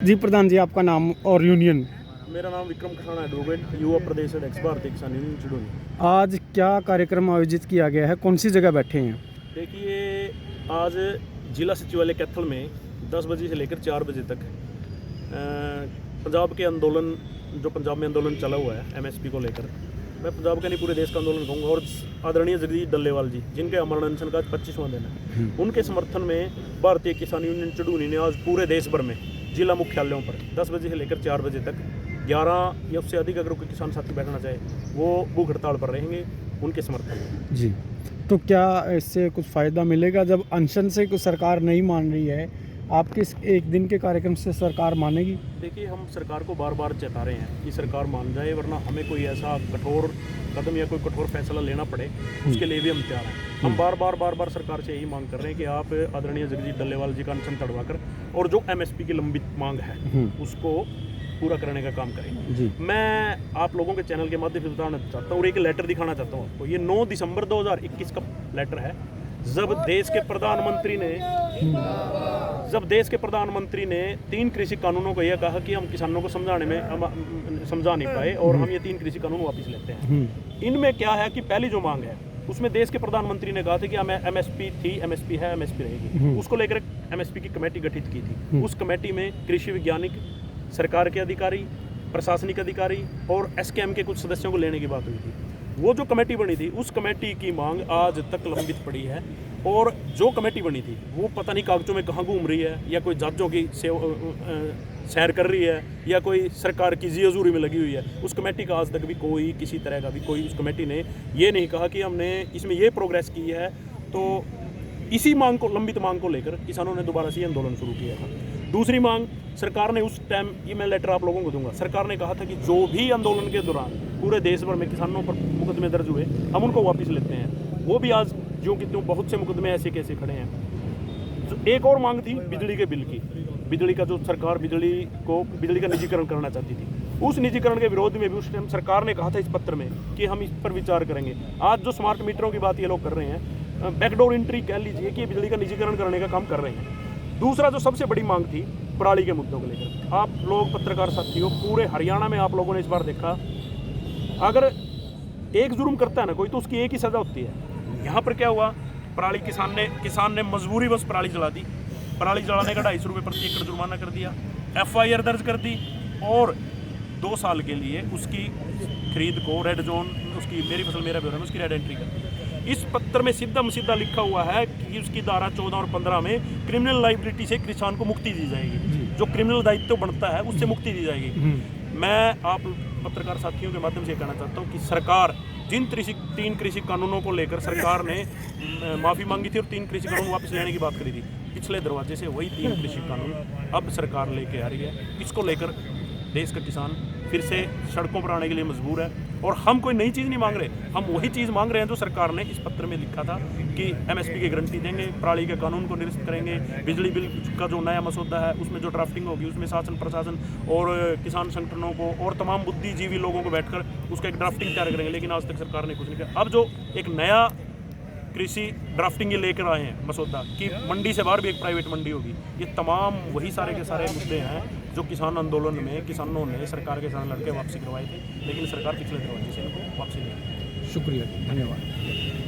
जी प्रधान जी, आपका नाम और यूनियन। मेरा नाम विक्रम खठाना एडवोकेट, युवा प्रदेश अध्यक्ष भारतीय किसान यूनियन चिड़ोनी। आज क्या कार्यक्रम आयोजित किया गया है, कौन सी जगह बैठे हैं? देखिए, आज जिला सचिवालय कैथल में 10 बजे से लेकर 4 बजे तक पंजाब के आंदोलन, जो पंजाब में आंदोलन चला हुआ है एमएसपी को लेकर, मैं पंजाब का नहीं पूरे देश का आंदोलन कहूँगा, और आदरणीय जगदीश डल्लेवाल जी जिनके अमर अनशन का 25वां दिन है, उनके समर्थन में भारतीय किसान यूनियन चिड़ोनी ने आज पूरे देश भर में जिला मुख्यालयों पर 10 बजे से लेकर 4 बजे तक 11 या उससे अधिक अगर कोई किसान साथी बैठना चाहे वो भूख हड़ताल पर रहेंगे उनके समर्थन में। जी, तो क्या इससे कुछ फ़ायदा मिलेगा? जब अनशन से कुछ सरकार नहीं मान रही है, आपके इस एक दिन के कार्यक्रम से सरकार मानेगी? देखिए, हम सरकार को बार बार चेता रहे हैं कि सरकार मान जाए, वरना हमें कोई ऐसा कठोर कदम या कोई कठोर फैसला लेना पड़े उसके लिए भी हम तैयार हैं। हम बार बार सरकार से यही मांग कर रहे हैं कि आप आदरणीय जगदीश डल्लेवाल जी का अनशन तड़वाकर और जो एमएसपी की लंबित मांग है उसको पूरा करने का काम करें। जी, मैं आप लोगों के चैनल के माध्यम से बताना चाहता हूँ और एक लेटर दिखाना चाहता हूँ आपको। ये 9 दिसंबर 2021 का लेटर है, जब देश के प्रधानमंत्री ने 3 कृषि कानूनों को यह कहा कि हम किसानों को समझा नहीं पाए और हम ये 3 कृषि कानून वापस लेते हैं। इनमें क्या है कि पहली जो मांग है उसमें देश के प्रधानमंत्री ने कहा था कि एमएसपी थी, एमएसपी है, एमएसपी रहेगी। उसको लेकर एमएसपी की कमेटी गठित की थी। उस कमेटी में कृषि वैज्ञानिक, सरकार के अधिकारी, प्रशासनिक अधिकारी और एसकेएम के कुछ सदस्यों को लेने की बात हुई थी। वो जो कमेटी बनी थी उस कमेटी की मांग आज तक लंबित पड़ी है, और जो कमेटी बनी थी वो पता नहीं कागजों में कहाँ घूम रही है, या कोई जजों की सैर कर रही है, या कोई सरकार की जी हजूरी में लगी हुई है। उस कमेटी का आज तक भी कोई किसी तरह का भी कोई उस कमेटी ने ये नहीं कहा कि हमने इसमें ये प्रोग्रेस की है। तो इसी मांग को, लंबित मांग को लेकर किसानों ने दोबारा से आंदोलन शुरू किया था। दूसरी मांग, सरकार ने उस टाइम, ये मैं लेटर आप लोगों को दूंगा, सरकार ने कहा था कि जो भी आंदोलन के दौरान पूरे देश भर में किसानों पर मुकदमे दर्ज हुए हम उनको वापस लेते हैं। वो भी आज जो कि त्यों बहुत से मुकदमे ऐसे कैसे खड़े हैं। एक और मांग थी बिजली के बिल की, बिजली का जो सरकार बिजली का निजीकरण करना चाहती थी, उस निजीकरण के विरोध में भी उस टाइम सरकार ने कहा था इस पत्र में कि हम इस पर विचार करेंगे। आज जो स्मार्ट मीटरों की बात ये लोग कर रहे हैं, बैकडोर एंट्री कह लीजिए कि बिजली का निजीकरण करने का काम कर रहे हैं। दूसरा जो सबसे बड़ी मांग थी पराली के मुद्दों को लेकर, आप लोग पत्रकार साथियों पूरे हरियाणा में आप लोगों ने इस बार देखा, अगर एक जुर्म करता है ना कोई तो उसकी एक ही सज़ा होती है। यहाँ पर क्या हुआ, पराली किसान ने मजबूरी बस पराली जला दी। पराली जलाने का 250 रुपये प्रति एकड़ जुर्माना कर दिया, FIR दर्ज कर दी, और 2 साल के लिए उसकी खरीद को रेड जोन, उसकी मेरी फसल मेरा ब्यौरा में उसकी रेड एंट्री कर दी। इस पत्र में सीधा लिखा हुआ है कि उसकी धारा 14 और 15 में क्रिमिनल लाइबिलिटी से किसान को मुक्ति दी जाएगी, जो क्रिमिनल दायित्व बनता है उससे मुक्ति दी जाएगी। मैं आप पत्रकार साथियों के माध्यम से कहना चाहता हूँ कि सरकार जिन 3 कृषि कानूनों को लेकर सरकार ने माफ़ी मांगी थी और 3 कृषि कानून वापस लेने की बात करी थी, पिछले दरवाजे से वही 3 कृषि कानून अब सरकार लेके आ रही है। इसको लेकर देश का किसान फिर से सड़कों पर आने के लिए मजबूर है, और हम कोई नई चीज़ नहीं मांग रहे, हम वही चीज़ मांग रहे हैं जो सरकार ने इस पत्र में लिखा था कि एमएसपी की गारंटी देंगे, पराली के कानून को निरस्त करेंगे, बिजली बिल का जो नया मसौदा है उसमें जो ड्राफ्टिंग होगी उसमें शासन प्रशासन और किसान संगठनों को और तमाम बुद्धिजीवी लोगों को बैठकर उसका एक ड्राफ्टिंग तैयार करेंगे। लेकिन आज तक सरकार ने कुछ नहीं किया। अब जो एक नया कृषि ड्राफ्टिंग ये लेकर आए हैं मसौदा कि मंडी से बाहर भी एक प्राइवेट मंडी होगी, ये तमाम वही सारे के सारे मुद्दे हैं जो किसान आंदोलन में किसानों ने सरकार के साथ लड़के वापसी करवाए थे, लेकिन सरकार पिछले दरवाजे से इनको वापसी नहीं। शुक्रिया, धन्यवाद।